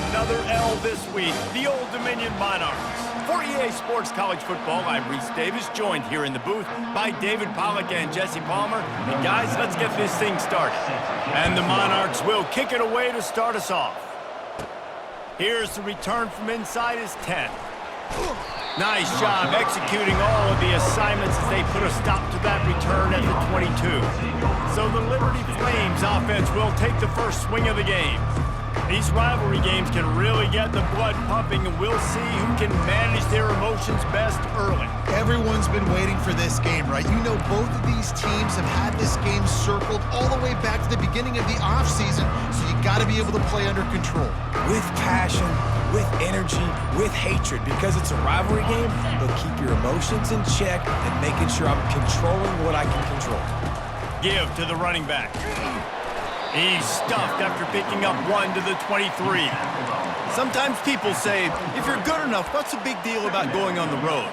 another L this week, the Old Dominion Monarchs. For EA Sports College Football, I'm Reese Davis, joined here in the booth by David Pollack and Jesse Palmer. And guys, let's get this thing started. And the Monarchs will kick it away to start us off. Here's the return from inside his 10. Nice job executing all of the assignments as they put a stop to that return at the 22. So the Liberty Flames offense will take the first swing of the game. These rivalry games can really get the blood pumping, and we'll see who can manage their emotions best early. Everyone's been waiting for this game, right? You know, both of these teams have had this game circled all the way back to the beginning of the offseason, so you got to be able to play under control. With passion, with energy, with hatred, because it's a rivalry game, but keep your emotions in check and making sure I'm controlling what I can control. Give to the running back. He's stuffed after picking up 1 to the 23. Sometimes people say, if you're good enough, what's the big deal about going on the road?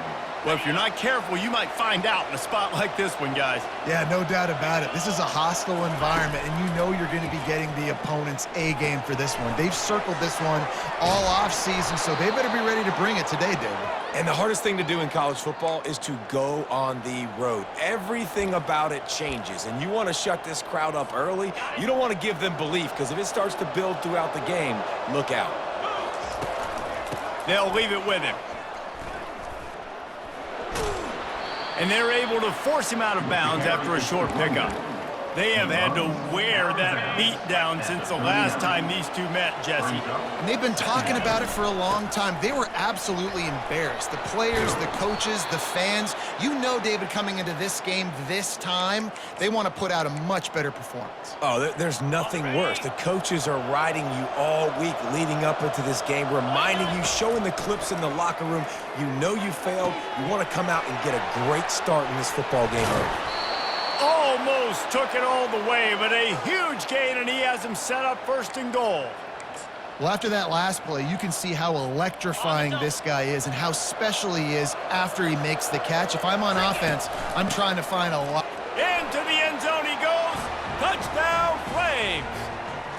Well, if you're not careful, you might find out in a spot like this one, guys. Yeah, no doubt about it. This is a hostile environment, and you know you're going to be getting the opponent's A game for this one. They've circled this one all offseason, so they better be ready to bring it today, David. And the hardest thing to do in college football is to go on the road. Everything about it changes, and you want to shut this crowd up early. You don't want to give them belief, because if it starts to build throughout the game, look out. They'll leave it with him. And they're able to force him out of bounds after a short pickup. They have had to wear that beat down since the last time these two met, Jesse. And they've been talking about it for a long time. They were absolutely embarrassed. The players, the coaches, the fans. You know, David, coming into this game this time, they want to put out a much better performance. Oh, there's nothing worse. The coaches are riding you all week leading up into this game, reminding you, showing the clips in the locker room. You know you failed. You want to come out and get a great start in this football game early. Almost took it all the way, but a huge gain, and he has him set up first and goal. Well, after that last play, you can see how electrifying this guy is and how special he is after he makes the catch. If I'm on offense, I'm trying to find a lot. Into the end zone he goes. Touchdown, Flames.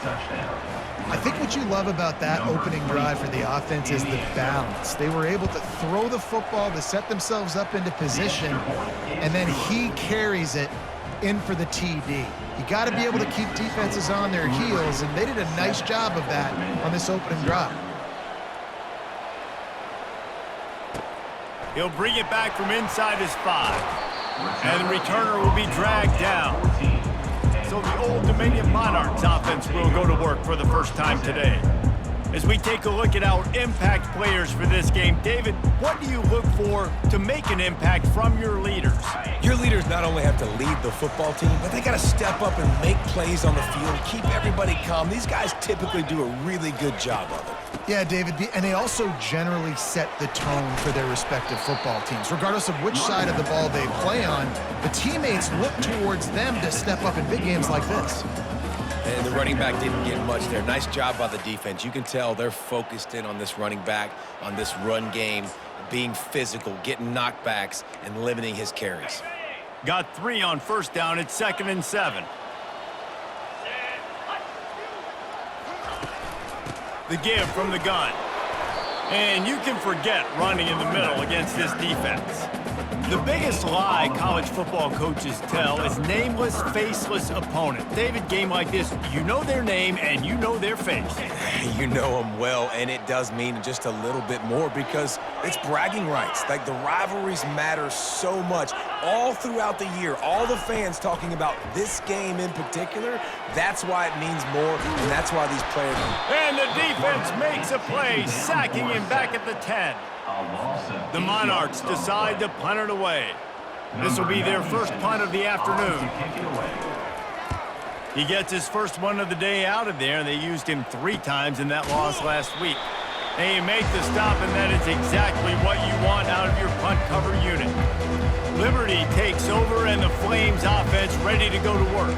Touchdown. I think what you love about that opening drive for the offense is the balance. They were able to throw the football to set themselves up into position, and then he carries it in for the TD. You got to be able to keep defenses on their heels, and they did a nice job of that on this opening drive. He'll bring it back from inside his 5, and the returner will be dragged down. So the Old Dominion Monarchs offense will go to work for the first time today. As we take a look at our impact players for this game, David, what do you look for to make an impact from your leaders? Your leaders not only have to lead the football team, but they got to step up and make plays on the field, keep everybody calm. These guys typically do a really good job of it. Yeah, David, and they also generally set the tone for their respective football teams. Regardless of which side of the ball they play on, the teammates look towards them to step up in big games like this. And the running back didn't get much there. Nice job by the defense. You can tell they're focused in on this running back, on this run game, being physical, getting knockbacks, and limiting his carries. Got 3 on first down. It's 2nd and 7. The give from the gun. And you can forget running in the middle against this defense. The biggest lie college football coaches tell is nameless, faceless opponent. David, game like this, you know their name and you know their face. You know them well, and it does mean just a little bit more because it's bragging rights. Like, the rivalries matter so much all throughout the year. All the fans talking about this game in particular, that's why it means more, and that's why these players... And the defense makes a play, sacking him back at the 10. The Monarchs decide to punt it away. This will be their first punt of the afternoon. He gets his first one of the day out of there, and they used him 3 times in that loss last week. They make the stop, and that is exactly what you want out of your punt cover unit. Liberty takes over, and the Flames offense ready to go to work.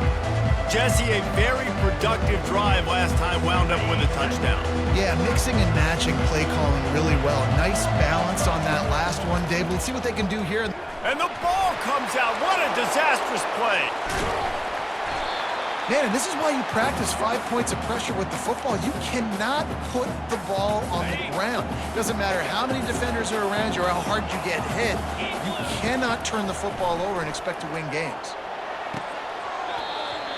Jesse, a very productive drive last time wound up with a touchdown. Yeah, mixing and matching play calling really well. Nice balance on that last one, Dave. Let's see what they can do here. And the ball comes out. What a disastrous play. Man, and this is why you practice 5 points of pressure with the football. You cannot put the ball on the ground. Doesn't matter how many defenders are around you or how hard you get hit. You cannot turn the football over and expect to win games.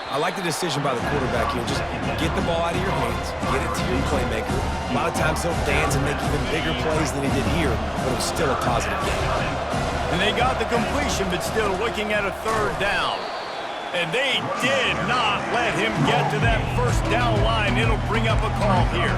I like the decision by the quarterback here. Just get the ball out of your hands, get it to your playmaker. A lot of times he'll dance and make even bigger plays than he did here, but it was still a positive game. And they got the completion, but still looking at a third down. And they did not let him get to that first down line. It'll bring up a call here.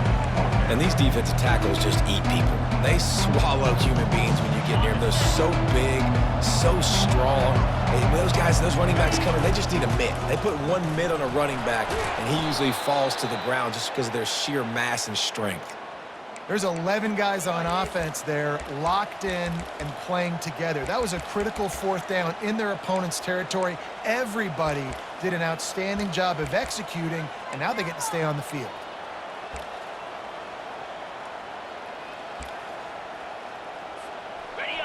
And these defensive tackles just eat people. They swallow human beings when you get near them. They're so big, so strong. And when those guys, those running backs come in, they just need a mitt. They put one mitt on a running back, and he usually falls to the ground just because of their sheer mass and strength. There's 11 guys on offense there locked in and playing together. That was a critical fourth down in their opponent's territory. Everybody did an outstanding job of executing, and now they get to stay on the field.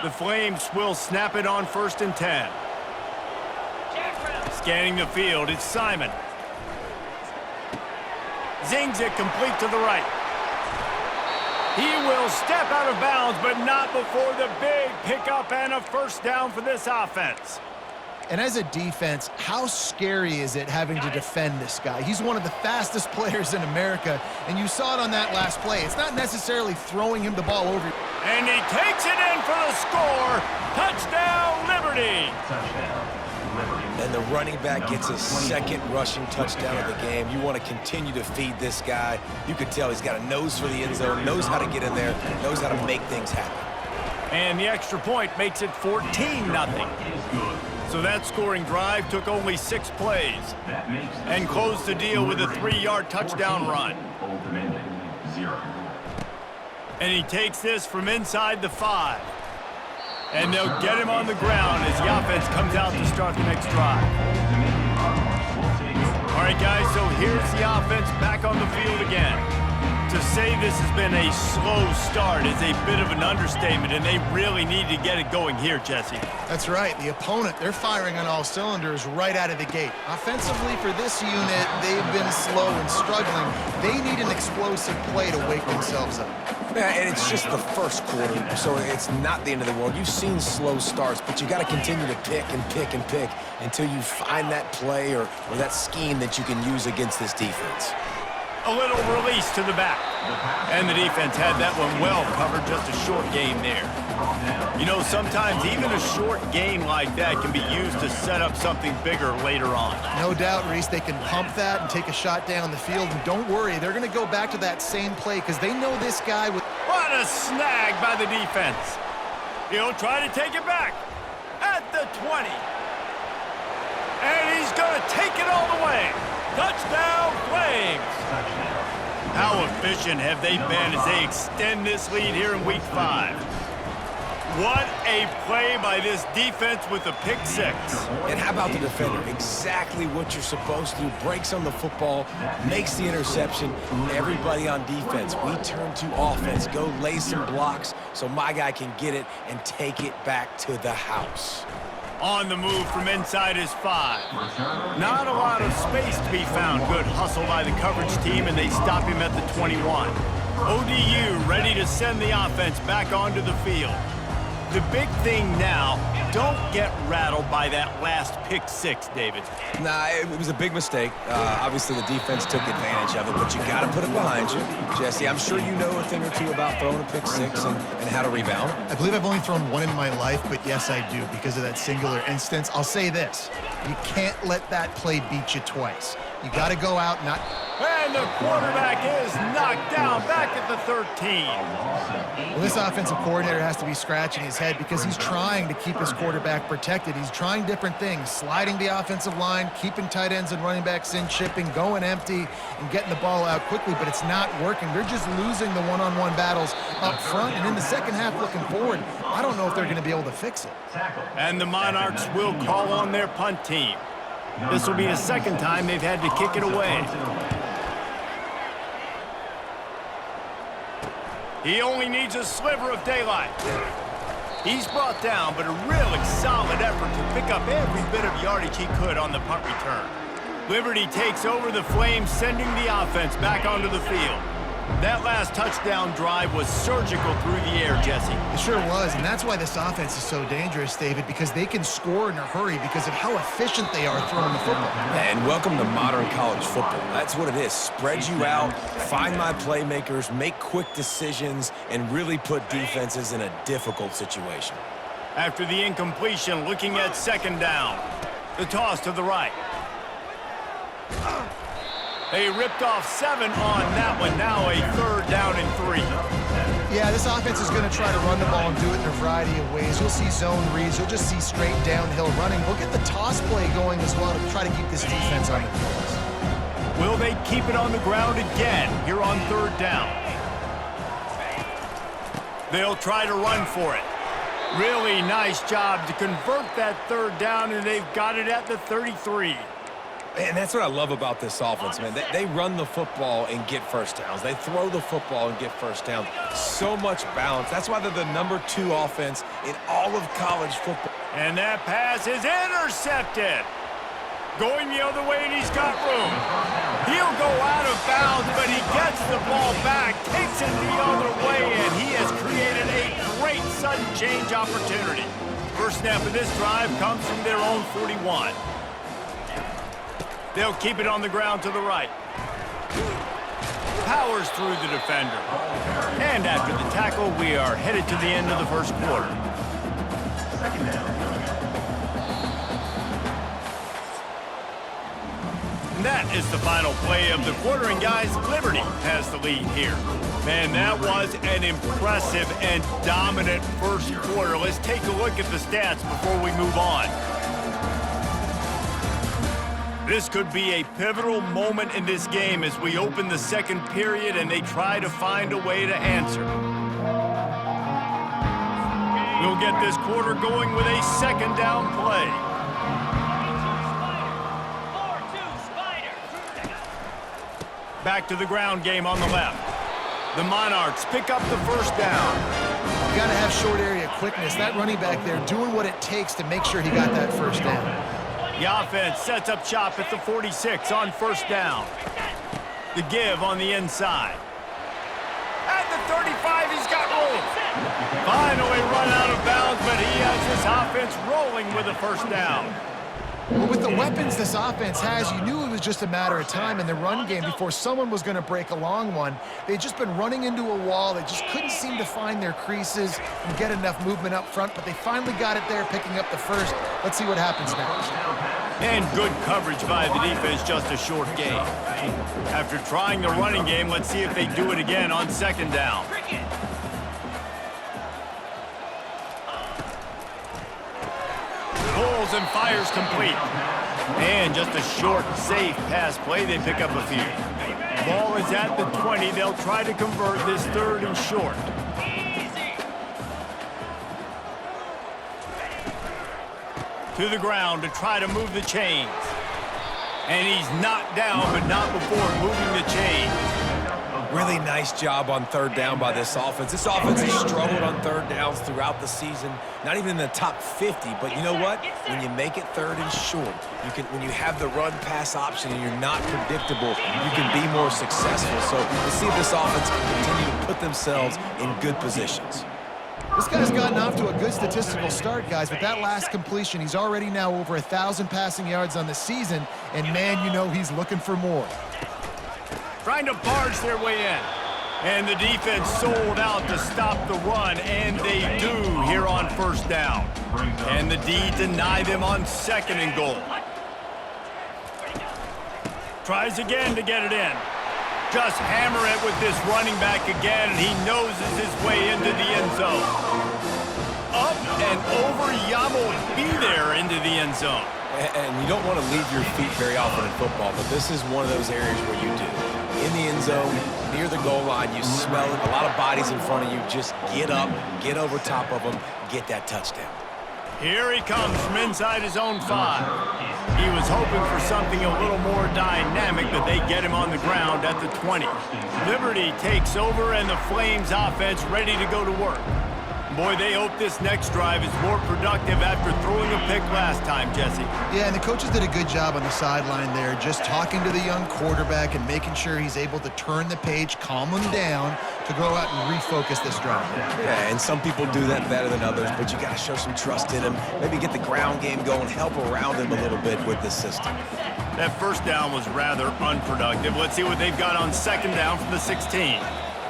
The Flames will snap it on 1st and 10. Scanning the field, it's Simon. Zings it complete to the right. He will step out of bounds, but not before the big pickup and a first down for this offense. And as a defense, how scary is it having to defend this guy? He's one of the fastest players in America, and you saw it on that last play. It's not necessarily throwing him the ball over. And he takes it in for the score. Touchdown, Liberty. And the running back gets his second rushing touchdown of the game. You want to continue to feed this guy. You could tell he's got a nose for the end zone, knows how to get in there, knows how to make things happen. And the extra point makes it 14-0. So that scoring drive took only 6 plays and closed the deal with a 3-yard touchdown run. And he takes this from inside the 5. And they'll get him on the ground as the offense comes out to start the next drive. All right, guys, so here's the offense back on the field again. To say this has been a slow start is a bit of an understatement, and they really need to get it going here, Jesse. That's right. The opponent, they're firing on all cylinders right out of the gate. Offensively for this unit, they've been slow and struggling. They need an explosive play to wake themselves up. Yeah, and it's just the first quarter, so it's not the end of the world. You've seen slow starts, but you got to continue to pick and pick and pick until you find that play or that scheme that you can use against this defense. A little release to the back. And the defense had that one well covered, just a short game there. You know, sometimes even a short game like that can be used to set up something bigger later on. No doubt, Reese, they can pump that and take a shot down the field. And don't worry, they're going to go back to that same play because they know this guy with... What a snag by the defense. He'll try to take it back at the 20. And he's going to take it all the way. Touchdown, Flames! How efficient have they been as they extend this lead here in Week 5? What a play by this defense with a pick 6. And how about the defender? Exactly what you're supposed to do. Breaks on the football, makes the interception. Everybody on defense, we turn to offense. Go lay some blocks so my guy can get it and take it back to the house. On the move from inside his 5. Not a lot of space to be found. Good hustle by the coverage team, and they stop him at the 21. ODU ready to send the offense back onto the field. The big thing now, don't get rattled by that last pick 6, David. Nah, it was a big mistake. Obviously, the defense took advantage of it, but you got to put it behind you. Jesse, I'm sure you know a thing or two about throwing a pick 6 and how to rebound. I believe I've only thrown one in my life, but yes, I do because of that singular instance. I'll say this. You can't let that play beat you twice. You got to go out, not... And the quarterback is knocked down back at the 13. Well, this offensive coordinator has to be scratching his head because he's trying to keep his quarterback protected. He's trying different things, sliding the offensive line, keeping tight ends and running backs in, chipping, going empty, and getting the ball out quickly, but it's not working. They're just losing the one-on-one battles up front, and in the second half looking forward, I don't know if they're going to be able to fix it. And the Monarchs will call on their punt team. This will be the second time they've had to kick it away. He only needs a sliver of daylight. He's brought down, but a really solid effort to pick up every bit of yardage he could on the punt return. Liberty takes over the Flames, sending the offense back onto the field. That last touchdown drive was surgical through the air, Jesse. It sure was, and that's why this offense is so dangerous, David, because they can score in a hurry because of how efficient they are throwing the football. And welcome to modern college football. That's what it is. Spread you out, find my playmakers, make quick decisions, and really put defenses in a difficult situation. After the incompletion, looking at second down. The toss to the right. They ripped off 7 on that one. Now a 3rd down and 3. Yeah, this offense is going to try to run the ball and do it in a variety of ways. You'll see zone reads. You'll just see straight downhill running. We'll get the toss play going as well to try to keep this defense on the heels. Will they keep it on the ground again here on 3rd down? They'll try to run for it. Really nice job to convert that 3rd down, and they've got it at the 33. And that's what I love about this offense, man. They run the football and get first downs. They throw the football and get first downs. So much balance. That's why they're the #2 offense in all of college football. And that pass is intercepted. Going the other way, and he's got room. He'll go out of bounds, but he gets the ball back, takes it the other way, and he has created a great sudden change opportunity. First snap of this drive comes from their own 41. They'll keep it on the ground to the right. Powers through the defender. And after the tackle, we are headed to the end of the first quarter. And that is the final play of the quarter, and guys, Liberty has the lead here. Man, that was an impressive and dominant first quarter. Let's take a look at the stats before we move on. This could be a pivotal moment in this game as we open the second period and they try to find a way to answer. We'll get this quarter going with a second down play. Back to the ground game on the left. The Monarchs pick up the first down. You got to have short area quickness. That running back there doing what it takes to make sure he got that first down. The offense sets up shop at the 46 on first down. The give on the inside. At the 35, he's got room. Finally run out of bounds, but he has his offense rolling with a first down. Well, with the weapons this offense has, you knew it was just a matter of time in the run game before someone was going to break a long one. They'd just been running into a wall. They just couldn't seem to find their creases and get enough movement up front, but they finally got it there, picking up the first. Let's see what happens next. And good coverage by the defense, just a short gain. After trying the running game, let's see if they do it again on second down. Pulls and fires complete. And just a short, safe pass play. They pick up a few. Ball is at the 20. They'll try to convert this 3rd and short. To the ground to try to move the chains. And he's knocked down, but not before moving the chains. Really nice job on 3rd down by this offense. This offense has struggled on 3rd downs throughout the season. Not even in the top 50, but you know what? When you make it 3rd and short, when you have the run-pass option and you're not predictable, you can be more successful. So we'll see if this offense can continue to put themselves in good positions. This guy's gotten off to a good statistical start, guys. With that last completion, he's already now over 1,000 passing yards on the season, and man, you know he's looking for more. Trying to barge their way in. And the defense sold out to stop the run, and they do here on first down. And the D deny them on 2nd and goal. Tries again to get it in. Just hammer it with this running back again, and he noses his way into the end zone. Up and over, Yamo be there into the end zone. And you don't want to leave your feet very often in football, but this is one of those areas where you do. In the end zone, near the goal line, you smell it. A lot of bodies in front of you. Just get up, get over top of them, get that touchdown. Here he comes from inside his own 5. He was hoping for something a little more dynamic, but they get him on the ground at the 20. Liberty takes over, and the Flames offense ready to go to work. boy, they hope this next drive is more productive after throwing a pick last time, Jesse. Yeah, and the coaches did a good job on the sideline there, just talking to the young quarterback and making sure he's able to turn the page, calm him down to go out and refocus this drive. Yeah, and some people do that better than others, but you got to show some trust in him. Maybe get the ground game going, help around him a little bit with the system. That first down was rather unproductive. Let's see what they've got on second down from the 16.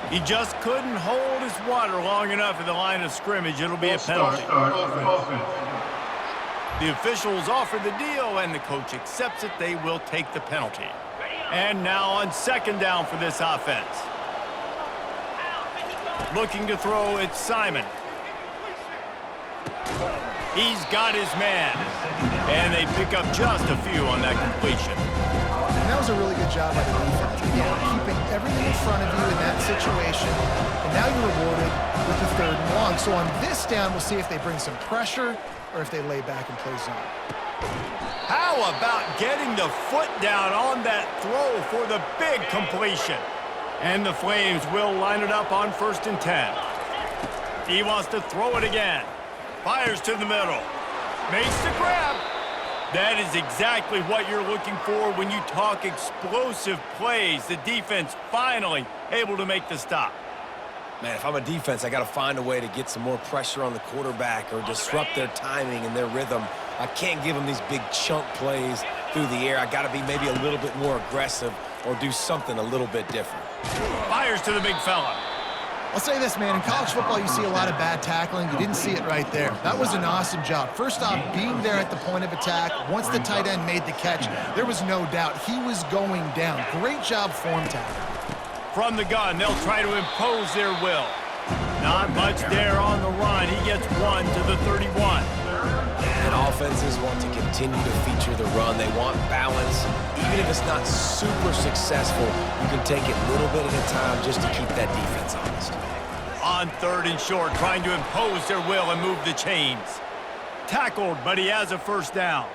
He just couldn't hold his water long enough at the line of scrimmage. It'll be a penalty. The officials offer the deal, and the coach accepts it. They will take the penalty. And now on second down for this offense. Looking to throw, it's Simon. He's got his man. And they pick up just a few on that completion. And that was a really good job by the defense. Again, keeping everything in front of you in that situation. And now you're rewarded with the 3rd and long. So on this down, we'll see if they bring some pressure or if they lay back and play zone. How about getting the foot down on that throw for the big completion? And the Flames will line it up on 1st and 10. He wants to throw it again. Fires to the middle. Makes the grab. That is exactly what you're looking for when you talk explosive plays. The defense finally able to make the stop. Man, if I'm a defense, I got to find a way to get some more pressure on the quarterback or disrupt their timing and their rhythm. I can't give them these big chunk plays through the air. I got to be maybe a little bit more aggressive or do something a little bit different. Fires to the big fella. I'll say this, man. In college football, you see a lot of bad tackling. You didn't see it right there. That was an awesome job. First off, being there at the point of attack. Once the tight end made the catch, there was no doubt he was going down. Great job form tackling. From the gun, they'll try to impose their will. Not much there on the run. He gets 1 to the 31. And offenses want to continue to feature the run. They want balance. Even if it's not super successful, you can take it little bit at a time just to keep that defense honest. On 3rd and short, trying to impose their will and move the chains. Tackled, but he has a first down.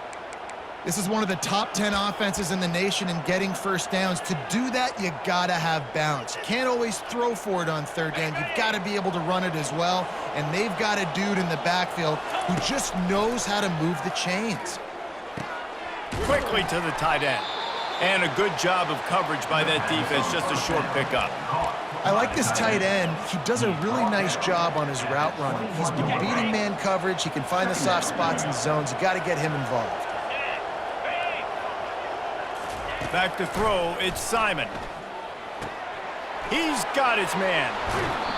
This is one of the top 10 offenses in the nation in getting first downs. To do that, you got to have balance. You can't always throw for it on 3rd down. You've got to be able to run it as well. And they've got a dude in the backfield who just knows how to move the chains. Quickly to the tight end. And a good job of coverage by that defense. Just a short pickup. I like this tight end. He does a really nice job on his route running. He's been beating man coverage. He can find the soft spots and zones. You got to get him involved. Back to throw, it's Simon. He's got his man.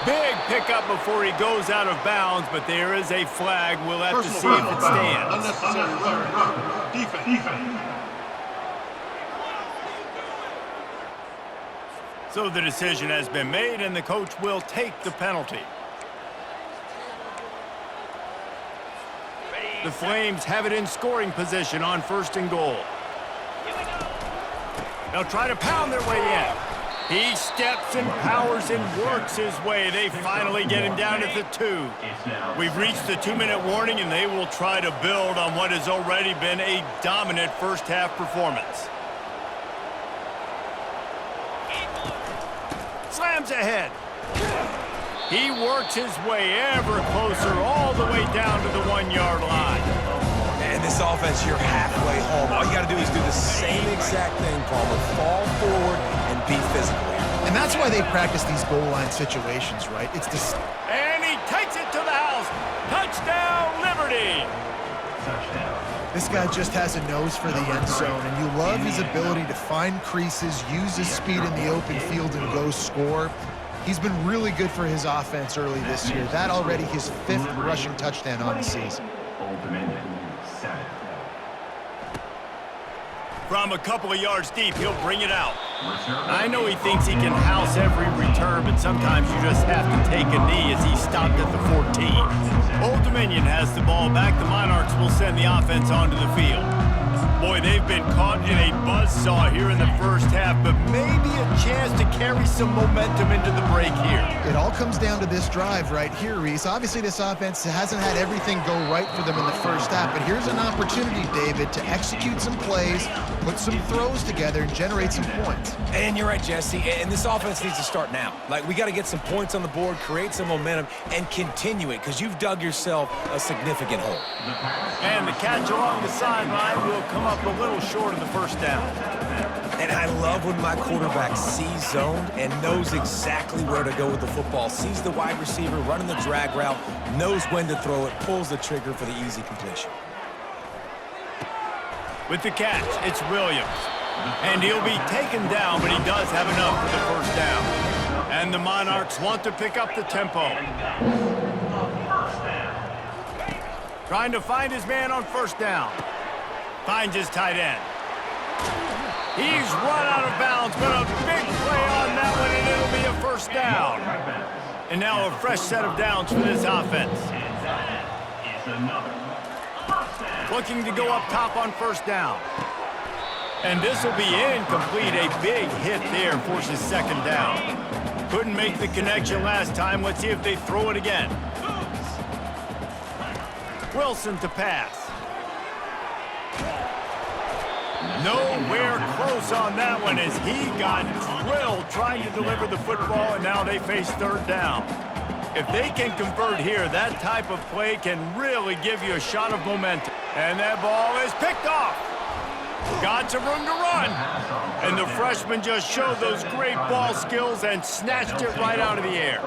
Big pickup before he goes out of bounds, but there is a flag. We'll have to see if it stands. Unnecessary flag. Defense. So the decision has been made, and the coach will take the penalty. The Flames have it in scoring position on 1st and goal. They'll try to pound their way in. He steps and powers and works his way. They finally get him down at the 2. We've reached the 2-minute warning, and they will try to build on what has already been a dominant first-half performance. Slams ahead. He works his way ever closer all the way down to the 1-yard line. And this offense, you're halfway home. All you got to do is do the same exact thing, Palmer. Fall forward and be physical. And that's why they practice these goal line situations, right? It's this. And he takes it to the house. Touchdown, Liberty. This guy just has a nose for the end zone, and you love his ability to find creases, use his speed in the open field, and go score. He's been really good for his offense early this year. That already his 5th rushing touchdown on the season. From a couple of yards deep, he'll bring it out. I know he thinks he can house every return, but sometimes you just have to take a knee as he stopped at the 14. Old Dominion has the ball back. The Monarchs will send the offense onto the field. Boy, they've been caught in a buzzsaw here in the first half, but maybe a chance to carry some momentum into the break here. It all comes down to this drive right here, Reese. Obviously, this offense hasn't had everything go right for them in the first half, but here's an opportunity, David, to execute some plays, put some throws together, and generate some points. And you're right, Jesse, and this offense needs to start now. Like, we got to get some points on the board, create some momentum, and continue it, because you've dug yourself a significant hole. And the catch along the sideline will come up a little short of the first down. And I love when my quarterback sees zoned and knows exactly where to go with the football, sees the wide receiver running the drag route, knows when to throw it, pulls the trigger for the easy completion. With the catch, it's Williams. And he'll be taken down, but he does have enough for the first down. And the Monarchs want to pick up the tempo. Trying to find his man on first down. Finds his tight end. He's run out of bounds, but a big play on that one, and it'll be a first down. And now a fresh set of downs for this offense. Looking to go up top on first down. And this will be incomplete. A big hit there forces second down. Couldn't make the connection last time. Let's see if they throw it again. Wilson to pass. Nowhere close on that one as he got drilled trying to deliver the football, and now they face third down. If they can convert here, that type of play can really give you a shot of momentum. And that ball is picked off. Got some room to run. And the freshman just showed those great ball skills and snatched it right out of the air.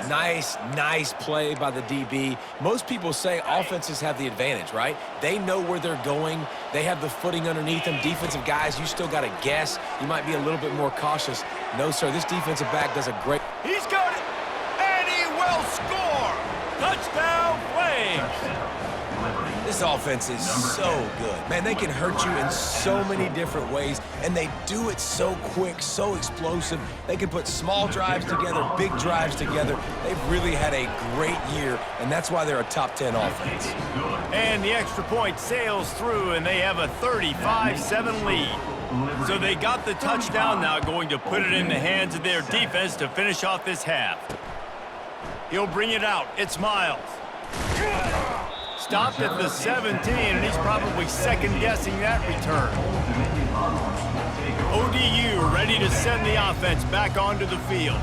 Nice play by the DB. Most people say offenses have the advantage, right? They know where they're going. They have the footing underneath them. Defensive guys, you still got to guess. You might be a little bit more cautious. No, sir, this defensive back does a great... He's got it, and he will score. Touchdown, Flames. This offense is so good. Man, they can hurt you in so many different ways, and they do it so quick, so explosive. They can put small drives together, big drives together. They've really had a great year, and that's why they're a top 10 offense. And the extra point sails through, and they have a 35-7 lead. So they got the touchdown, now going to put it in the hands of their defense to finish off this half. He'll bring it out. It's Miles. Stopped at the 17, and he's probably second-guessing that return. ODU ready to send the offense back onto the field.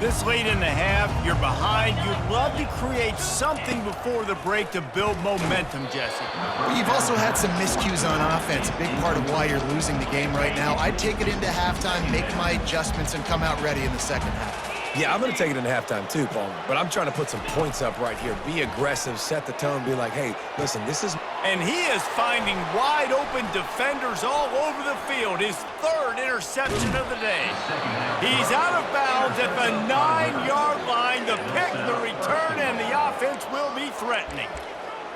This late in the half, you're behind. You'd love to create something before the break to build momentum, Jesse. Well, you've also had some miscues on offense, a big part of why you're losing the game right now. I'd take it into halftime, make my adjustments, and come out ready in the second half. Yeah, I'm going to take it into halftime too, Palmer. But I'm trying to put some points up right here. Be aggressive, set the tone, be like, hey, listen, this is... And he is finding wide-open defenders all over the field. His third interception of the day. He's out of bounds at the 9-yard line. The pick, the return, and the offense will be threatening.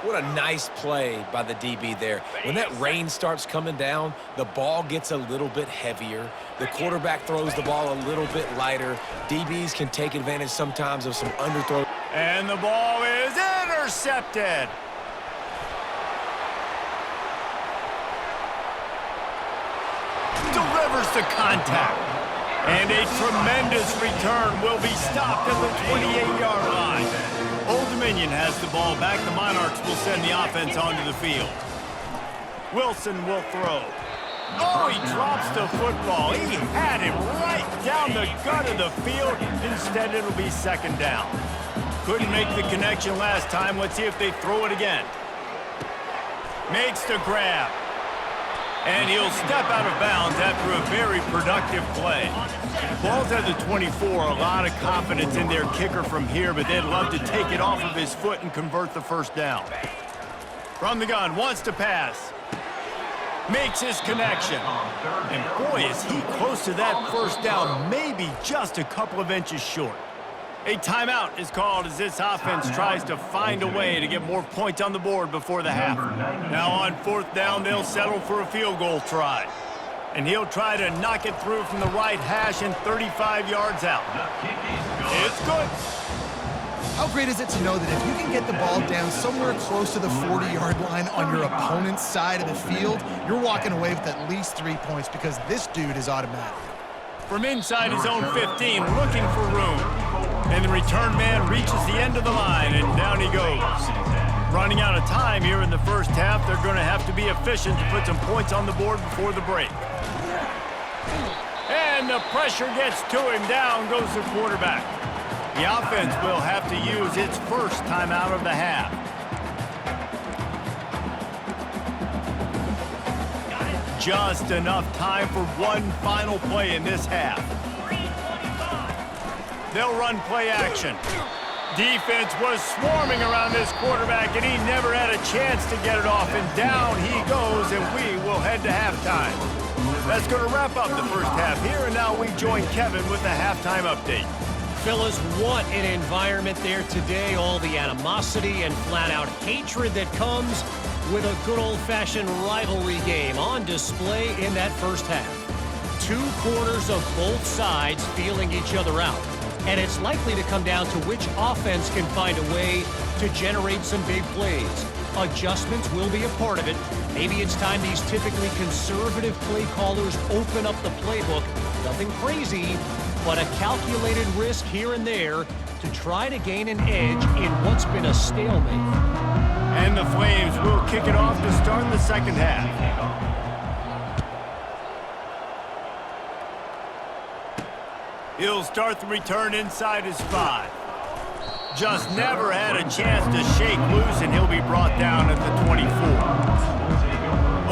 What a nice play by the DB there. When that rain starts coming down, the ball gets a little bit heavier. The quarterback throws the ball a little bit lighter. DBs can take advantage sometimes of some underthrow. And the ball is intercepted. Delivers the contact. And a tremendous return will be stopped at the 28-yard line. Old Dominion has the ball back. The Monarchs will send the offense onto the field. Wilson will throw. Oh, he drops the football. He had him right down the gut of the field. Instead, it'll be second down. Couldn't make the connection last time. Let's see if they throw it again. Makes the grab. And he'll step out of bounds after a very productive play. Ball's at the 24, a lot of confidence in their kicker from here, but they'd love to take it off of his foot and convert the first down. From the gun, wants to pass. Makes his connection. And boy, is he close to that first down, maybe just a couple of inches short. A timeout is called as this offense tries to find a way to get more points on the board before the half. Now on fourth down, they'll settle for a field goal try. And he'll try to knock it through from the right hash and 35 yards out. It's good. How great is it to know that if you can get the ball down somewhere close to the 40-yard line on your opponent's side of the field, you're walking away with at least 3 points because this dude is automatic. From inside his own 15, looking for room. And the return man reaches the end of the line, and down he goes. Running out of time here in the first half, they're going to have to be efficient to put some points on the board before the break. And the pressure gets to him. Down goes the quarterback. The offense will have to use its first timeout of the half. Just enough time for one final play in this half. They'll run play action. Defense was swarming around this quarterback, and he never had a chance to get it off. And down he goes, and we will head to halftime. That's going to wrap up the first half here, and now we join Kevin with the halftime update. Phyllis, what an environment there today. All the animosity and flat-out hatred that comes with a good old-fashioned rivalry game on display in that first half. 2 quarters of both sides feeling each other out. And it's likely to come down to which offense can find a way to generate some big plays. Adjustments will be a part of it. Maybe it's time these typically conservative play callers open up the playbook. Nothing crazy, but a calculated risk here and there to try to gain an edge in what's been a stalemate. And the Flames will kick it off to start the second half. He'll start the return inside his 5. Just never had a chance to shake loose, and he'll be brought down at the 24.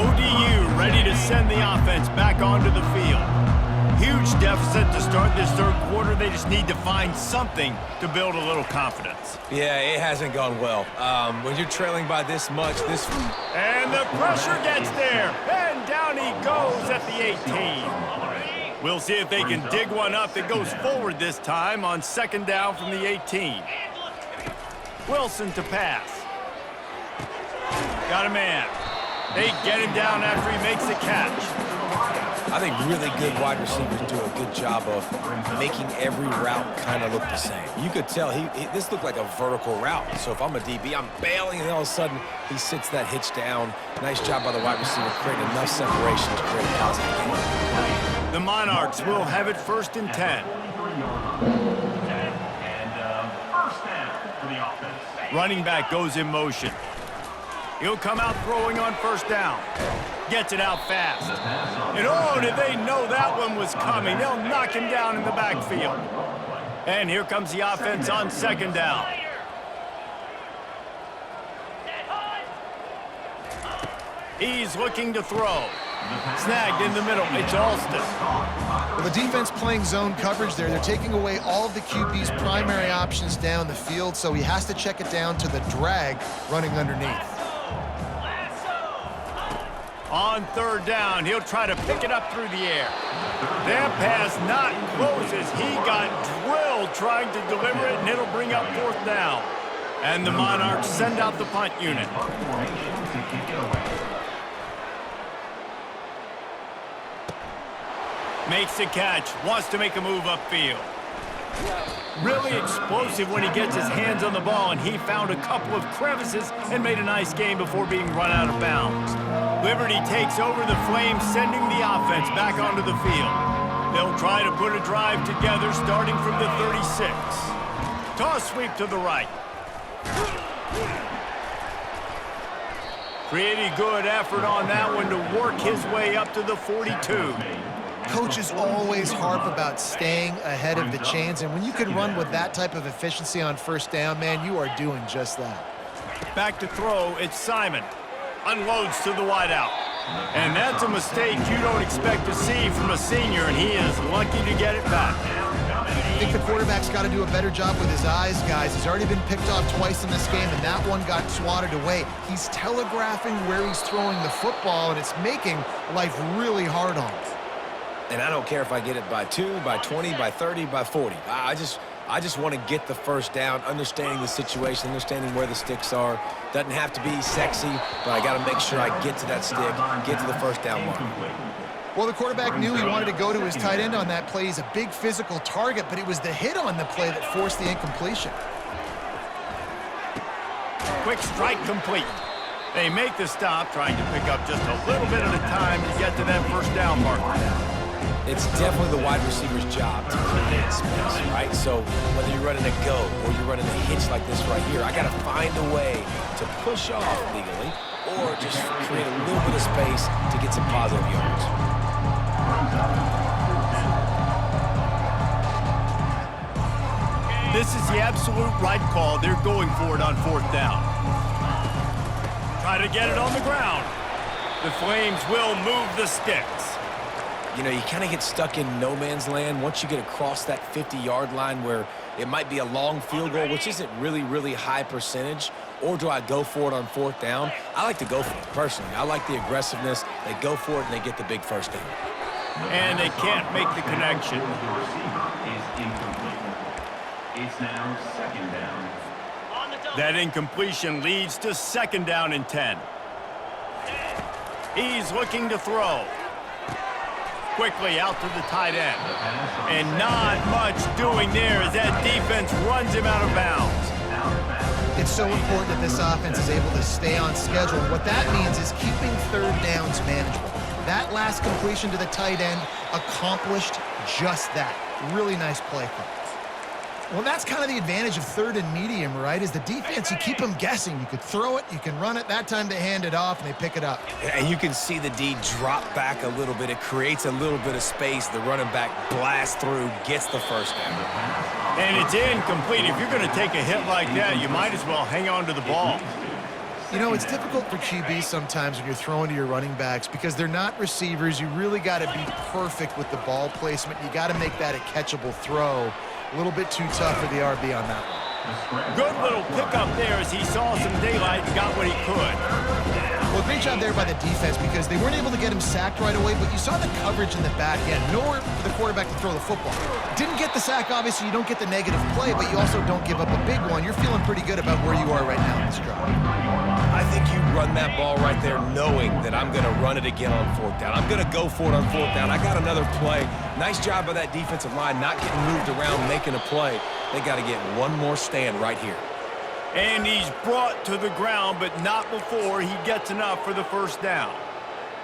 ODU ready to send the offense back onto the field. Huge deficit to start this third quarter. They just need to find something to build a little confidence. Yeah, it hasn't gone well. When you're trailing by this much, And the pressure gets there, and down he goes at the 18. We'll see if they can dig one up that goes forward this time on second down from the 18. Wilson to pass. Got a man. They get him down after he makes the catch. I think really good wide receivers do a good job of making every route kind of look the same. You could tell this looked like a vertical route. So if I'm a DB, I'm bailing, and all of a sudden he sits that hitch down. Nice job by the wide receiver, creating enough separation to create a positive game. The Monarchs will have it 1st and 10. Running back goes in motion. He'll come out throwing on 1st down. Gets it out fast. And oh, did they know that one was coming? They'll knock him down in the backfield. And here comes the offense on 2nd down. He's looking to throw. Snagged in the middle. It's Alston. Well, the defense playing zone coverage there. They're taking away all of the QB's primary options down the field, so he has to check it down to the drag running underneath. On 3rd down, he'll try to pick it up through the air. That pass not close as he got drilled trying to deliver it, and it'll bring up 4th down. And the Monarchs send out the punt unit. Makes the catch, wants to make a move upfield. Really explosive when he gets his hands on the ball, and he found a couple of crevices and made a nice game before being run out of bounds. Liberty takes over the Flames, sending the offense back onto the field. They'll try to put a drive together starting from the 36. Toss sweep to the right. Pretty good effort on that one to work his way up to the 42. Coaches always harp about staying ahead of the chains, and when you can run with that type of efficiency on 1st down, man, you are doing just that. Back to throw, it's Simon. Unloads to the wideout. And that's a mistake you don't expect to see from a senior, and he is lucky to get it back. I think the quarterback's got to do a better job with his eyes, guys. He's already been picked off twice in this game, and that one got swatted away. He's telegraphing where he's throwing the football, and it's making life really hard on him. And I don't care if I get it by 2, by 20, by 30, by 40. I just want to get the 1st down, understanding the situation, understanding where the sticks are. Doesn't have to be sexy, but I got to make sure I get to that stick, get to the 1st down mark. Well, the quarterback knew he wanted to go to his tight end on that play. He's a big physical target, but it was the hit on the play that forced the incompletion. quick strike complete. They make the stop, trying to pick up just a little bit at a time to get to that first down marker. It's definitely the wide receiver's job to create space, right? So whether you're running a go or you're running a hitch like this right here, I got to find a way to push off legally or just create a little bit of space to get some positive yards. This is the absolute right call. They're going for it on fourth down. Try to get it on the ground. The Flames will move the sticks. You know, you kind of get stuck in no man's land once you get across that 50-yard line where it might be a long field goal, which isn't really high percentage, or do I go for it on fourth down? I like to go for it, personally. I like the aggressiveness. They go for it, and they get the big first down. And they can't make the connection. It's now second down. That incompletion leads to second down and 10. He's looking to throw. Quickly out to the tight end. And not much doing there as that defense runs him out of bounds. It's so important that this offense is able to stay on schedule. What that means is keeping third downs manageable. That last completion to the tight end accomplished just that. Really nice play call. Well, that's kind of the advantage of third and medium, right? Is the defense, you keep them guessing. You could throw it, you can run it. That time they hand it off and they pick it up. And you can see the D drop back a little bit. It creates a little bit of space. The running back blasts through, gets the first down. And it's incomplete. If you're going to take a hit like that, you might as well hang on to the ball. You know, it's difficult for QBs sometimes when you're throwing to your running backs because they're not receivers. You really got to be perfect with the ball placement. You got to make that a catchable throw. A little bit too tough for the RB on that one. Good little pickup there as he saw some daylight and got what he could. Well, great job there by the defense because they weren't able to get him sacked right away, but you saw the coverage in the back end. Nowhere for the quarterback to throw the football. Didn't get the sack, obviously. You don't get the negative play, but you also don't give up a big one. You're feeling pretty good about where you are right now in this drive. I think you run that ball right there knowing that I'm going to run it again on fourth down. I'm going to go for it on fourth down. I got another play. Nice job by that defensive line not getting moved around, making a play. They got to get one more stand right here. And he's brought to the ground, but not before he gets enough for the first down.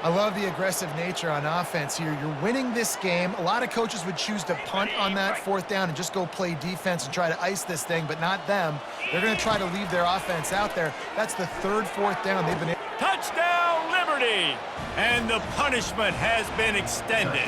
I love the aggressive nature on offense here. You're winning this game. A lot of coaches would choose to punt on that fourth down and just go play defense and try to ice this thing, but not them. They're going to try to leave their offense out there. That's the third fourth down they've been able. Touchdown, Liberty! And the punishment has been extended.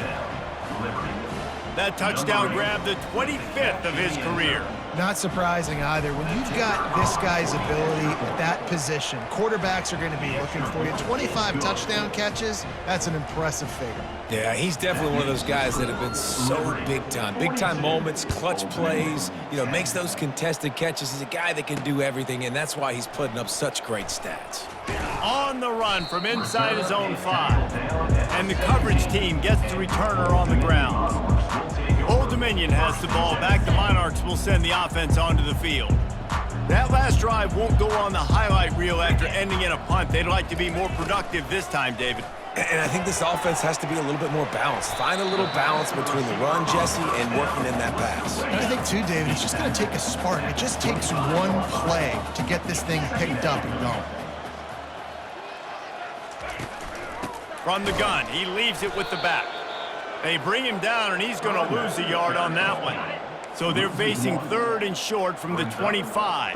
That touchdown grabbed the 25th of his career. Not surprising either. When you've got this guy's ability at that position, quarterbacks are going to be looking for you. 25 touchdown catches, that's an impressive figure. Yeah, he's definitely one of those guys that have been so big time. Big time moments, clutch plays, you know, makes those contested catches. He's a guy that can do everything, and that's why he's putting up such great stats. On the run from inside his own 5. And the coverage team gets the returner on the ground. Old Dominion has the ball back. The Monarchs will send the offense onto the field. That last drive won't go on the highlight reel after ending in a punt. They'd like to be more productive this time, David. And I think this offense has to be a little bit more balanced. Find a little balance between the run, Jesse, and working in that pass. I think, too, David, it's just going to take a spark. It just takes one play to get this thing picked up and going. From the gun, he leaves it with the back. They bring him down, and he's going to lose a yard on that one. So they're facing third and short from the 25.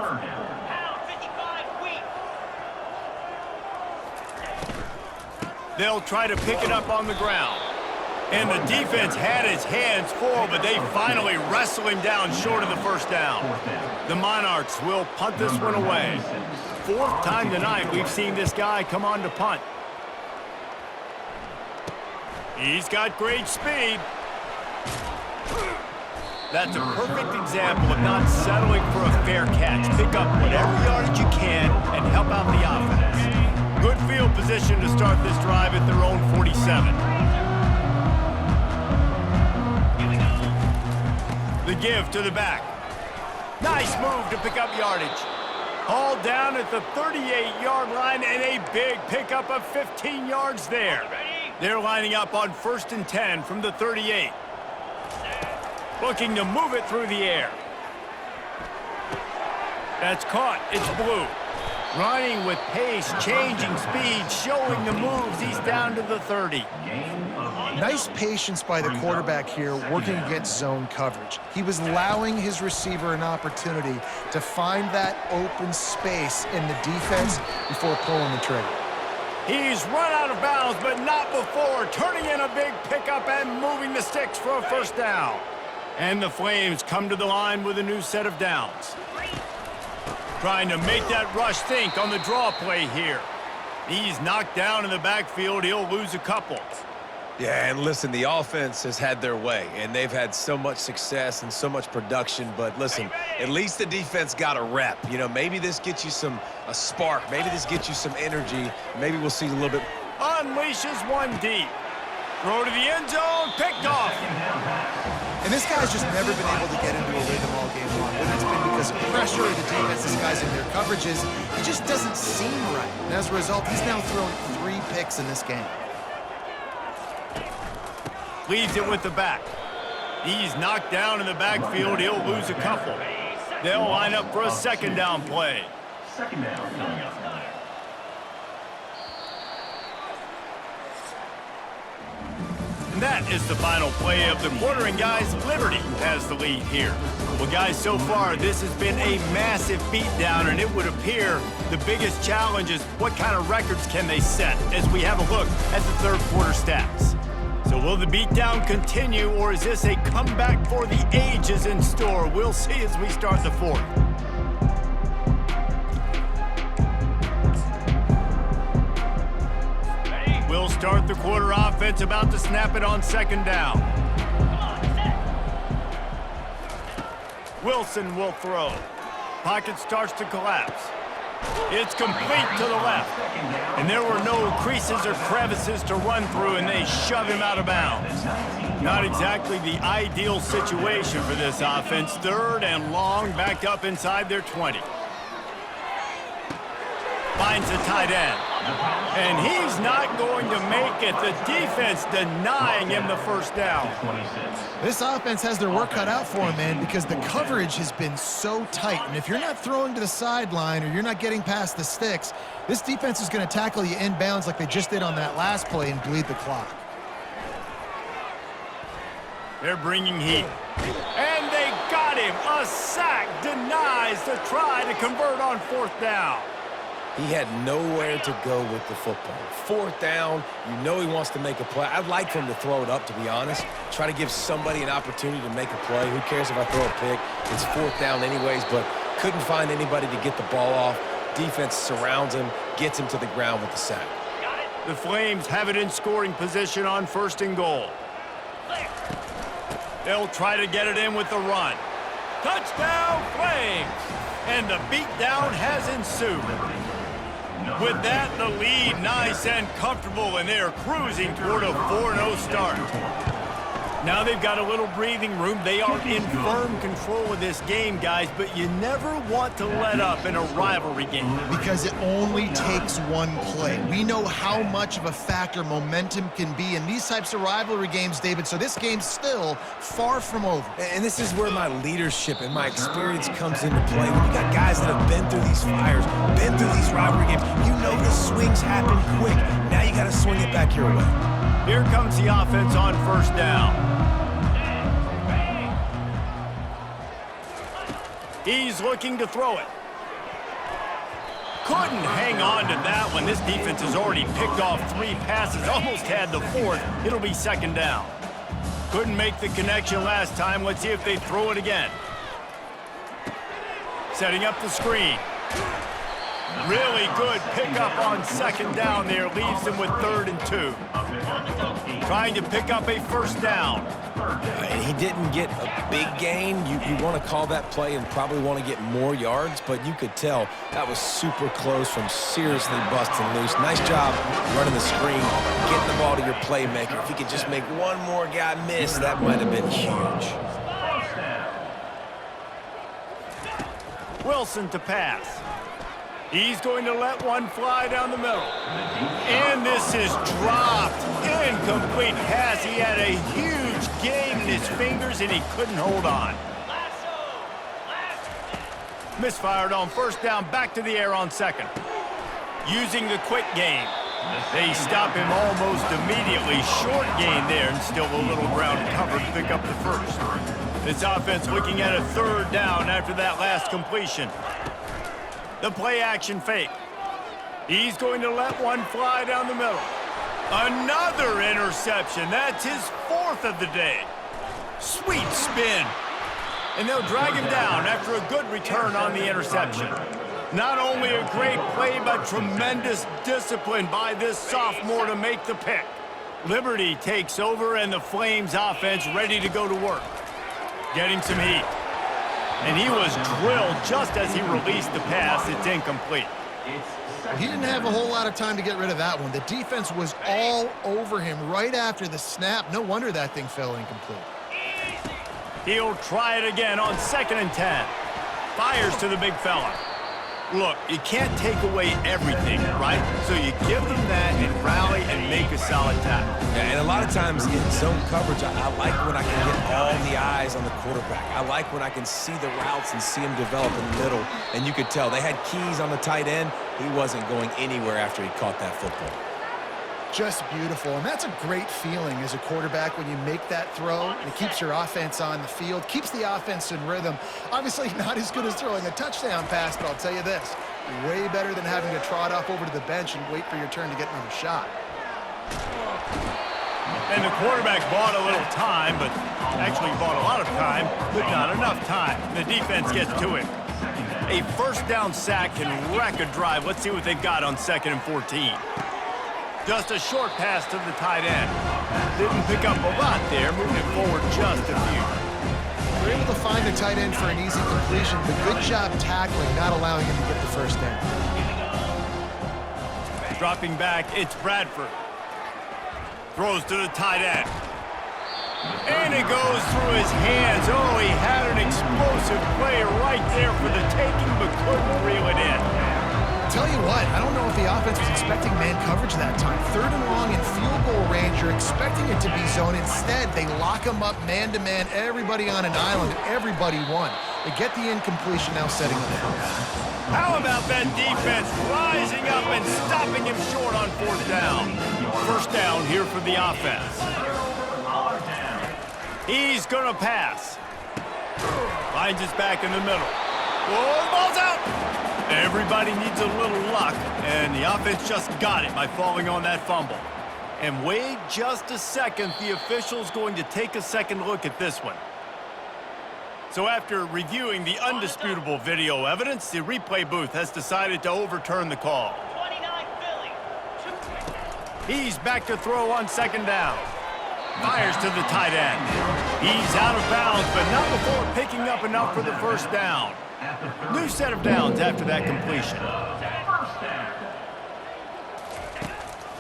They'll try to pick it up on the ground. And the defense had his hands full, but they finally wrestle him down short of the first down. The Monarchs will punt this one away. Fourth time tonight we've seen this guy come on to punt. He's got great speed. That's a perfect example of not settling for a fair catch. Pick up whatever yardage you can and help out the offense. Good field position to start this drive at their own 47. The give to the back. Nice move to pick up yardage. Hauled down at the 38-yard line and a big pickup of 15 yards there. They're lining up on 1st and 10 from the 38. Looking to move it through the air. That's caught. It's blue. Running with pace, changing speed, showing the moves. He's down to the 30. Nice patience by the quarterback here working against zone coverage. He was allowing his receiver an opportunity to find that open space in the defense before pulling the trigger. He's run out of bounds, but not before. Turning in a big pickup and moving the sticks for a first down. And the Flames come to the line with a new set of downs. Trying to make that rush think on the draw play here. He's knocked down in the backfield. He'll lose a couple. Yeah, and listen, the offense has had their way, and they've had so much success and so much production. But listen, at least the defense got a rep. You know, maybe this gets you a spark. Maybe this gets you some energy. Maybe we'll see a little bit. Unleashes one deep. Throw to the end zone, picked off. And this guy's just never been able to get into a rhythm all game long. Whether it's been because of pressure or the defense disguising their coverages, it just doesn't seem right. And as a result, he's now thrown 3 picks in this game. Leaves it with the back. He's knocked down in the backfield. He'll lose a couple. They'll line up for a second down play. Second down coming up. And that is the final play of the quarter. And guys, Liberty has the lead here. Well, guys, so far this has been a massive beatdown, and it would appear the biggest challenge is what kind of records can they set as we have a look at the third quarter stats. So will the beatdown continue, or is this a comeback for the ages in store? We'll see as we start the fourth. We'll start the quarter offense, about to snap it on second down. Wilson will throw. Pocket starts to collapse. It's complete to the left. And there were no creases or crevices to run through, and they shove him out of bounds. Not exactly the ideal situation for this offense. Third and long, back up inside their 20. Finds a tight end. And he's not going to make it. The defense denying him the first down. This offense has their work cut out for him, man, because the coverage has been so tight. And if you're not throwing to the sideline or you're not getting past the sticks, this defense is going to tackle you inbounds like they just did on that last play and bleed the clock. They're bringing heat. And they got him. A sack denies the try to convert on fourth down. He had nowhere to go with the football. Fourth down, you know he wants to make a play. I'd like for him to throw it up, to be honest. Try to give somebody an opportunity to make a play. Who cares if I throw a pick? It's fourth down anyways, but couldn't find anybody to get the ball off. Defense surrounds him, gets him to the ground with the sack. The Flames have it in scoring position on first and goal. They'll try to get it in with the run. Touchdown, Flames! And the beatdown has ensued. With that, the lead nice and comfortable, and they're cruising toward a 4-0 start. Now they've got a little breathing room. They are in firm control of this game, guys, but you never want to let up in a rivalry game. Because it only takes one play. We know how much of a factor momentum can be in these types of rivalry games, David, so this game's still far from over. And this is where my leadership and my experience comes into play. When you got guys that have been through these fires, been through these rivalry games, you know the swings happen quick. Now you got to swing it back your way. Here comes the offense on first down. He's looking to throw it. Couldn't hang on to that one. This defense has already picked off 3 passes, almost had the 4th. It'll be second down. Couldn't make the connection last time. Let's see if they throw it again. Setting up the screen. Really good pickup on second down there. Leaves them with 3rd and 2. Trying to pick up a first down. And he didn't get a big gain. You want to call that play and probably want to get more yards, but you could tell that was super close from seriously busting loose. Nice job running the screen, getting the ball to your playmaker. If he could just make one more guy miss, that might have been huge. Wilson to pass. He's going to let one fly down the middle. And this is dropped. Incomplete pass. He had a huge gain in his fingers, and he couldn't hold on. Misfired on first down. Back to the air on second. using the quick game. They stop him almost immediately. Short gain there, and still a little ground to cover to pick up the first. This offense looking at a third down after that last completion. The play action fake. He's going to let one fly down the middle. Another interception. That's his fourth of the day. Sweet spin. And they'll drag him down after a good return on the interception. Not only a great play, but tremendous discipline by this sophomore to make the pick. Liberty takes over, and the Flames offense ready to go to work. Getting some heat. And he was drilled just as he released the pass. It's incomplete. He didn't have a whole lot of time to get rid of that one. The defense was all over him right after the snap. No wonder that thing fell incomplete. He'll try it again on 2nd and 10. Fires to the big fella. Look, you can't take away everything, right? So you give them that and rally and make a solid tackle. Yeah, and a lot of times in zone coverage, I like when I can get all the eyes on the quarterback. I like when I can see the routes and see him develop in the middle. And you could tell they had keys on the tight end. He wasn't going anywhere after he caught that football. Just beautiful, and that's a great feeling as a quarterback when you make that throw, and it keeps your offense on the field, keeps the offense in rhythm. Obviously not as good as throwing a touchdown pass, but I'll tell you this, way better than having to trot off over to the bench and wait for your turn to get another shot. And the quarterback bought a little time, but actually bought a lot of time, but not enough time. The defense gets to it. A first down sack can wreck a drive. Let's see what they've got on 2nd and 14. Just a short pass to the tight end. Didn't pick up a lot there, moving it forward just a few. They're able to find the tight end for an easy completion, but good job tackling, not allowing him to get the first down. Dropping back, it's Bradford. Throws to the tight end. And it goes through his hands. Oh, he had an explosive play right there for the taking, but couldn't reel it in. Tell you what, I don't know if the offense was expecting man coverage that time. 3rd and long in field goal range, you're expecting it to be zone. Instead, they lock him up man-to-man, everybody on an island, everybody won. They get the incompletion, now setting the first. How about that defense rising up and stopping him short on 4th down? First down here for the offense. He's going to pass. Finds his back in the middle. Whoa, ball's out! Everybody needs a little luck, and the offense just got it by falling on that fumble. And wait just a second, the official's going to take a second look at this one. So after reviewing the undisputable video evidence, the replay booth has decided to overturn the call. He's back to throw on 2nd down. Fires to the tight end. He's out of bounds, but not before picking up enough for the first down. New set of downs after that completion.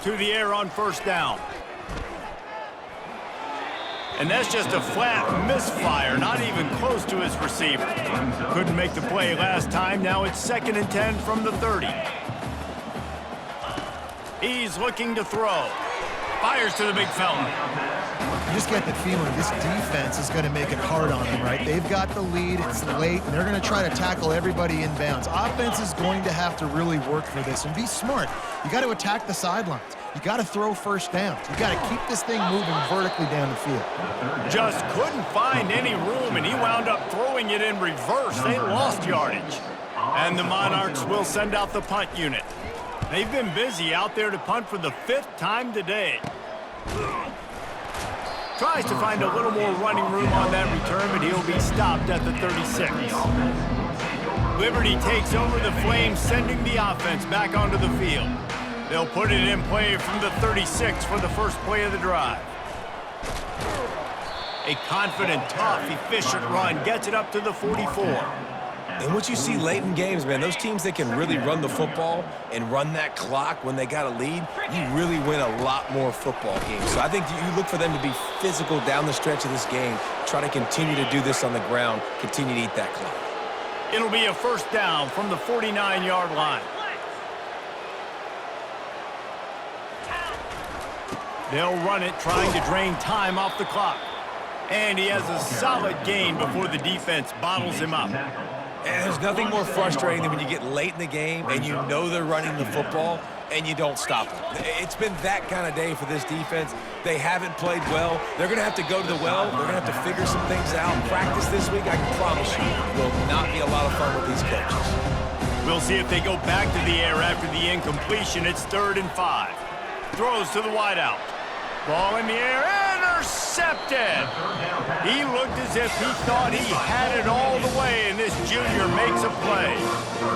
To the air on 1st down. And that's just a flat misfire, not even close to his receiver. Couldn't make the play last time. Now it's 2nd and 10 from the 30. He's looking to throw. Fires to the big fella. You just get the feeling this defense is going to make it hard on them, right? They've got the lead, it's late, and they're going to try to tackle everybody inbounds. Offense is going to have to really work for this and be smart. You got to attack the sidelines. You got to throw first downs. You got to keep this thing moving vertically down the field. Just couldn't find any room, and he wound up throwing it in reverse. They lost yardage. And the Monarchs will send out the punt unit. They've been busy out there to punt for the 5th time today. Tries to find a little more running room on that return, but he'll be stopped at the 36. Liberty takes over the Flames, sending the offense back onto the field. They'll put it in play from the 36 for the first play of the drive. A confident, tough, efficient run gets it up to the 44. And what you see late in games, man, those teams that can really run the football and run that clock when they got a lead, you really win a lot more football games. So I think you look for them to be physical down the stretch of this game, try to continue to do this on the ground, continue to eat that clock. It'll be a first down from the 49-yard line. They'll run it, trying to drain time off the clock. And he has a solid gain before the defense bottles him up. And there's nothing more frustrating than when you get late in the game and you know they're running the football and you don't stop them. It's been that kind of day for this defense. They haven't played well. They're going to have to go to the well. They're going to have to figure some things out. Practice this week, I can promise you, will not be a lot of fun with these coaches. We'll see if they go back to the air after the incompletion. It's 3rd and 5. Throws to the wideout. Ball in the air, intercepted. He looked as if he thought he had it all the way, and this junior makes a play.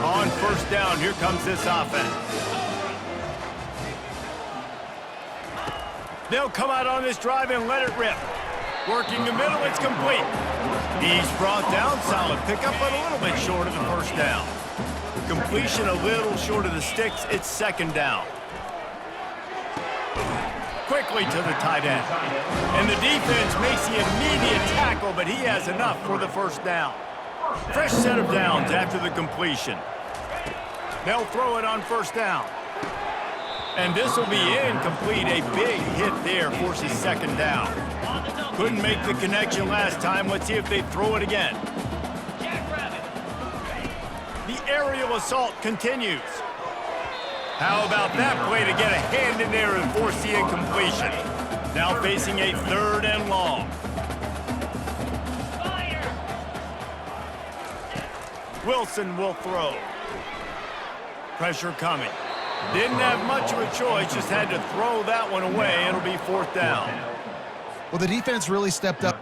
On 1st down, here comes this offense. They'll come out on this drive and let it rip. Working the middle, it's complete. He's brought down, solid pickup, but a little bit short of the 1st down. Completion a little short of the sticks, it's 2nd down. Quickly to the tight end. And the defense makes the immediate tackle, but he has enough for the 1st down. Fresh set of downs after the completion. They'll throw it on 1st down. And this will be incomplete. A big hit there forces 2nd down. Couldn't make the connection last time. Let's see if they throw it again. The aerial assault continues. How about that play to get a hand in there and force the incompletion? Now facing a 3rd and long. Wilson will throw. Pressure coming. Didn't have much of a choice, just had to throw that one away. It'll be 4th down. Well, the defense really stepped up.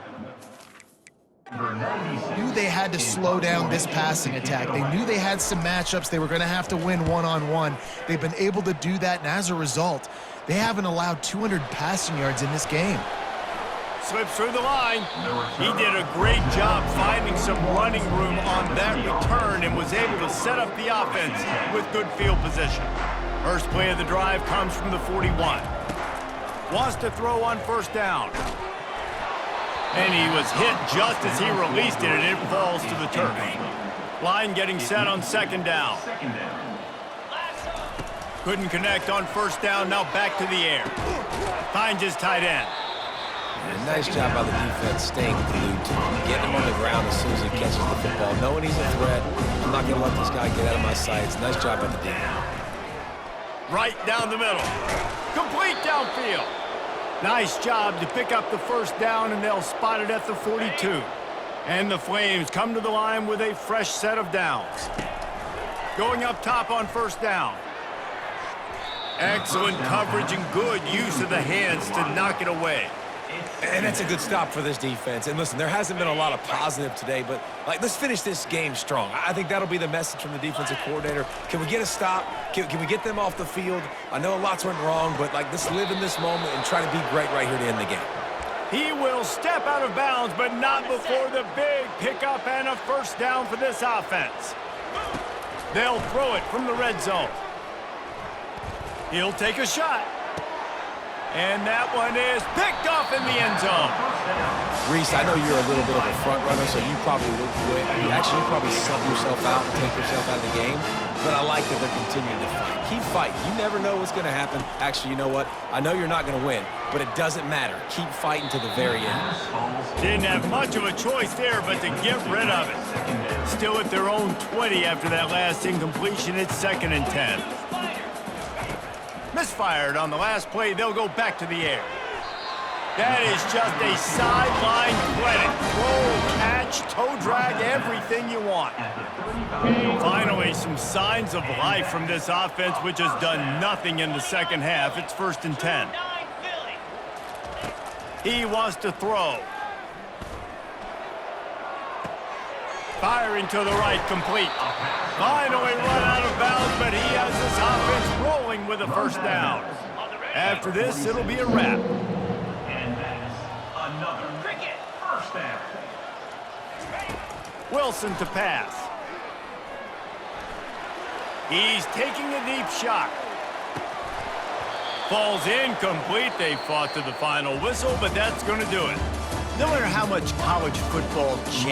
Knew they had to slow down this passing attack. They knew they had some matchups they were going to have to win one-on-one. They've been able to do that, and as a result, they haven't allowed 200 passing yards in this game. Slips through the line. He did a great job finding some running room on that return and was able to set up the offense with good field position. First play of the drive comes from the 41. Wants to throw on 1st down. And he was hit just as he released it, and it falls to the turf. Line getting set on 2nd down. Couldn't connect on 1st down, now back to the air. Finds his tight end. And nice job by the defense staying glued to him, getting him on the ground as soon as he catches the football. Knowing he's a threat, I'm not going to let this guy get out of my sights. Nice job by the defense. Right down the middle. Complete downfield. Nice job to pick up the 1st down, and they'll spot it at the 42. And the Flames come to the line with a fresh set of downs. Going up top on 1st down. Excellent coverage and good use of the hands to knock it away. And that's a good stop for this defense. And listen, there hasn't been a lot of positive today, but let's finish this game strong. I think that'll be the message from the defensive coordinator. Can we get a stop? Can we get them off the field? I know lots went wrong, but let's live in this moment and try to be great right here to end the game. He will step out of bounds, but not before the big pickup and a 1st down for this offense. They'll throw it from the red zone. He'll take a shot. And that one is picked off in the end zone. Reese, I know you're a little bit of a front runner, so you probably would quit. You probably sub yourself out and take yourself out of the game. But I like that they're continuing to fight. Keep fighting. You never know what's going to happen. Actually, you know what? I know you're not going to win, but it doesn't matter. Keep fighting to the very end. Didn't have much of a choice there, but to get rid of it. Still at their own 20 after that last incompletion. It's 2nd and 10. Misfired on the last play. They'll go back to the air. That is just a sideline credit. Throw, catch, toe drag, everything you want. Finally, some signs of life from this offense, which has done nothing in the 2nd half. It's 1st and 10. He wants to throw. Firing to the right, complete. Finally run out of bounds, but he has this offense rolling with a 1st down. After this, it'll be a wrap. And that's another 1st down. Wilson to pass. He's taking a deep shot. Falls incomplete. They fought to the final whistle, but that's going to do it. No matter how much college football changes,